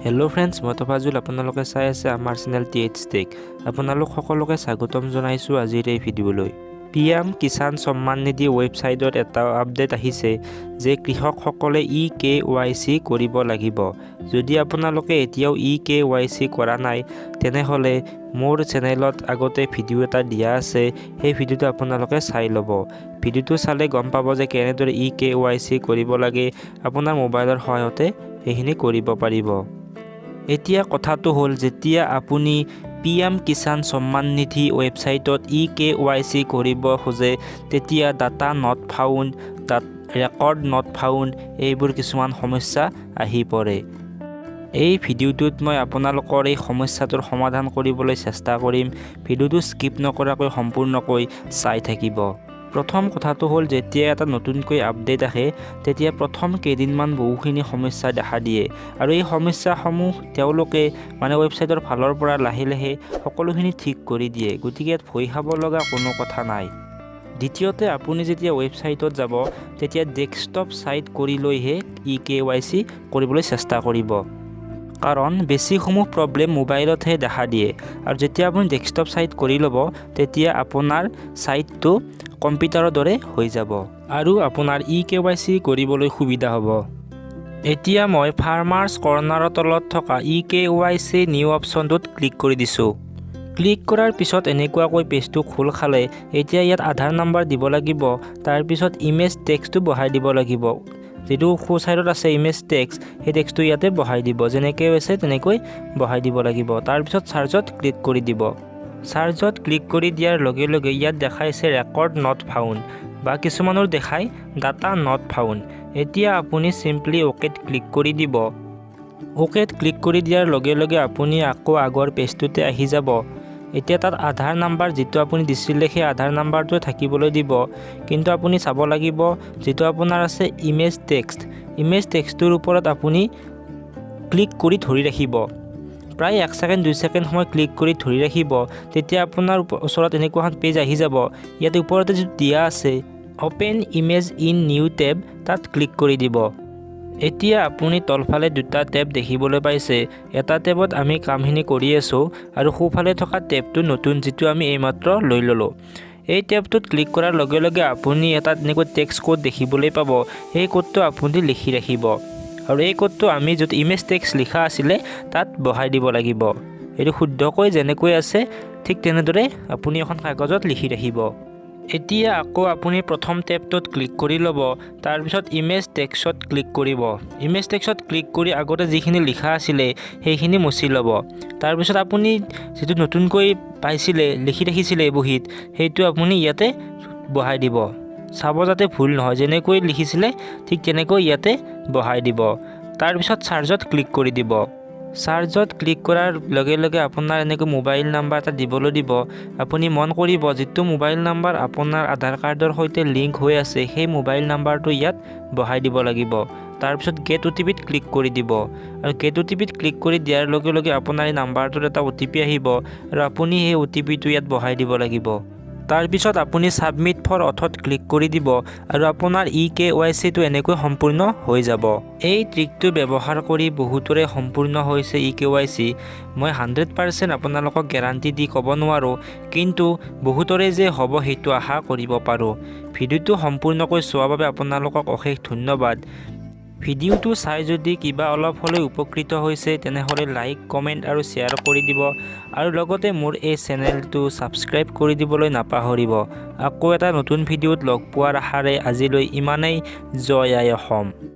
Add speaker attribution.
Speaker 1: hello friends मैं तफाजुल আপোনালোকে চাই আছে আমাৰ চেনেল টিএইচ টেক আপোনালোক সকলোকে স্বাগতম জনাইছো আজিৰ এই ভিডিঅ'লৈ পিএম কিষান সম্মান নিধি ৱেবছাইটত এটা আপডেট আহিছে যে কৃষকসকলে ekyc কৰিব লাগিব যদি আপোনালোকে এতিয়াও ekyc কৰা নাই তেনেহলে মোৰ চেনেলত আগতে ভিডিঅ' এটা দিয়া আছে সেই ভিডিঅ'টো আপোনালোকে চাই ল'ব ভিডিঅ'টো চালে গম পাব যে কেনেদৰে ekyc কৰিব লাগে আপোনাৰ মোবাইলৰ সহায়তে এইখিনি কৰিব পাৰিব এতিয়া কথাটো হল যেতিয়া আপুনি পিএম কিষান সম্মান নিধি ৱেবছাইটত ekyc কৰিব খোজে তেতিয়া data not found record not found এইবোৰ কিছুমান সমস্যা আহি পৰে এই ভিডিঅ'টোত মই আপোনালোকৰ এই সমস্যাটোৰ সমাধান কৰিবলৈ চেষ্টা কৰিম ভিডিঅ'টো স্কিপ নকৰাকৈ সম্পূৰ্ণকৈ চাই থাকিব প্ৰথম কথাটো হল যেতিয়া এটা নতুনকৈ আপডেট আহে তেতিয়া প্ৰথম কেইদিনমান বহুখিনি সমস্যা দেখা দিয়ে আৰু এই সমস্যাসমূহ তেওঁলোকে ৱেবছাইটৰ ফালৰ পৰা লাহে লাহে সকলোখিনি ঠিক কৰি দিয়ে গতিকে ভয় খাব লগা কোনো কথা নাই দ্বিতীয়তে আপুনি যেতিয়া ৱেবছাইটত যাব তেতিয়া ডেস্কটপ সাইট কৰি লৈহে ekyc কৰিবলৈ চেষ্টা কৰিব কাৰণ বেছিসমূহ প্ৰবলেম মোবাইলতহে দেখা দিয়ে আৰু যেতিয়া আপুনি ডেস্কটপ সাইট কৰি ল'ব তেতিয়া আপোনাৰ সাইটটো কম্পিউটাৰৰ দৰে হৈ যাব আৰু আপোনাৰ ekyc কৰিবলৈ সুবিধা হ'ব এতিয়া মই ফাৰ্মাৰ্ছ কৰ্নাৰৰ তলত থকা ekyc নিউ অপচনটোত ক্লিক কৰি দিছো ক্লিক কৰাৰ পিছত এনেকুৱাকৈ পেজটো খোল খালে এতিয়া ইয়াত আধাৰ নম্বৰ দিব লাগিব তাৰ পিছত ইমেজ টেক্সটো বহাই দিব লাগিব যেটো খো সাইডত আছে ইমেজ টেক্সট এই টেক্সটো ইয়াতে বহাই দিব যেনেকৈ আছে তেনেকৈ বহাই দিব লাগিব তাৰ পিছত সাৰ্চত ক্লিক কৰি দিব সাৰ্চত ক্লিক কৰি দিয়াৰ লগে লগে ইয়াত দেখাইছে ৰেকৰ্ড নট ফাউণ্ড বা কিছুমানৰ দেখাই ডাটা নট ফাউণ্ড এতিয়া আপুনি সিম্পলি ওকেত ক্লিক কৰি দিব ওকেত ক্লিক কৰি দিয়াৰ লগে লগে আপুনি আকৌ আগৰ পেজটোতে আহি যাব এতিয়া তাত আধাৰ নম্বৰ যেটো আপুনি দিছিলে সেই আধাৰ নম্বৰটো থাকিবলৈ দিব কিন্তু আপুনি চাব লাগিব যেটো আপোনাৰ আছে ইমেজ টেক্সটৰ ওপৰত আপুনি ক্লিক কৰি ধৰি ৰাখিব প্ৰায় 1 সেকেন্ড 2 সেকেন্ড সময় ক্লিক কৰি ধৰি ৰাখিব তেতিয়া আপোনাৰ ওচৰত এনেকুৱা এখন পেজ আহি যাব ইয়াতে ওপৰতে যে দিয়া আছে open image in new tab তাত ক্লিক কৰি দিব এতিয়া আপুনি তলফালে দুটা টেব দেখিবলৈ পাইছে এটা টেবত আমি কামখিনি কৰি আছো আৰু সোঁফালে থকা টেবটো নতুন যেটো আমি এইমাত্ৰ লৈ ললো এই টেবটোত ক্লিক কৰাৰ লগে লগে আপুনি এটা এনেকৈ টেক্সট কোড দেখিবলৈ পাব এই কোডটো আপুনি লিখি ৰাখিব আৰু এই কোডটো আমি যত ইমেজ টেক্সট লিখা আছিল তাত বহাই দিব লাগিব এটো শুদ্ধকৈ যেনেকৈ আছে ঠিক তেনেদৰে আপুনি এখন কাগজত লিখি ৰাখিব এতিয়া আকৌ আপুনি প্ৰথম টেবটোত ক্লিক কৰি ল'ব তাৰ পিছত ইমেজ টেক্সটত ক্লিক কৰিব ইমেজ টেক্সটত ক্লিক কৰি আগতে যিখিনি লিখা আছিল সেইখিনি মুছি ল'ব তাৰ পিছত আপুনি যেটো নতুনকৈ পাইছিলে লিখি ৰাখিছিলে বহিত সেইটো আপুনি ইয়াতে বহাই দিব চাব যাতে ভুল নহয় যেনেকৈ লিখিছিলে ঠিক তেনেকৈ ইয়াতে বহাই দিব তাৰ পিছত সাৰ্চত ক্লিক কৰি দিব সাৰ্চত ক্লিক কৰাৰ লগে লগে আপোনাৰ এনেকৈ মোবাইল নম্বৰ এটা দিবলৈ দিব আপুনি মন কৰিব যেটো মোবাইল নম্বৰ আপোনাৰ আধাৰ কাৰ্ডৰ সৈতে লিংক হৈ আছে সেই মোবাইল নম্বৰটো ইয়াত বহাই দিব লাগিব তাৰ পিছত গেট ওটিপিত ক্লিক কৰি দিব আৰু গেট ওটিপিত ক্লিক কৰি দিয়াৰ লগে লগে আপোনাৰ এই নম্বৰটোত এটা ওটিপি আহিব আৰু আপুনি এই ওটিপিটো ইয়াত বহাই দিব লাগিব তাৰ পিছত আপুনি সাবমিট ফৰ অথত ক্লিক কৰি দিব আৰু আপোনাৰ ekyc টো এনেকৈ সম্পূৰ্ণ হৈ যাব এই ট্ৰিকটো ব্যৱহাৰ কৰি বহুতৰে সম্পূৰ্ণ হৈছে ekyc মই 100% আপোনালোকক গ্যাৰান্টি দি ক'ব নোৱাৰো কিন্তু বহুতৰে যে হ'ব হেতু আশা কৰিব পাৰো ভিডিওটো সম্পূৰ্ণকৈ চোৱাৰ বাবে আপোনালোকক অশেষ ধন্যবাদ ভিডিওটো চাই যদি কিবা অলপ হলে উপকৃত হৈছে তেনেহলে লাইক কমেন্ট আৰু শেয়াৰ কৰি দিব আৰু লগতে মোৰ এই চেনেলটো সাবস্ক্ৰাইব কৰি দিবলৈ নাপাহৰিব আকৌ এটা নতুন ভিডিওত লগ পোৱাৰ আশাৰে আজিলৈ ইমানেই জয় আই অসম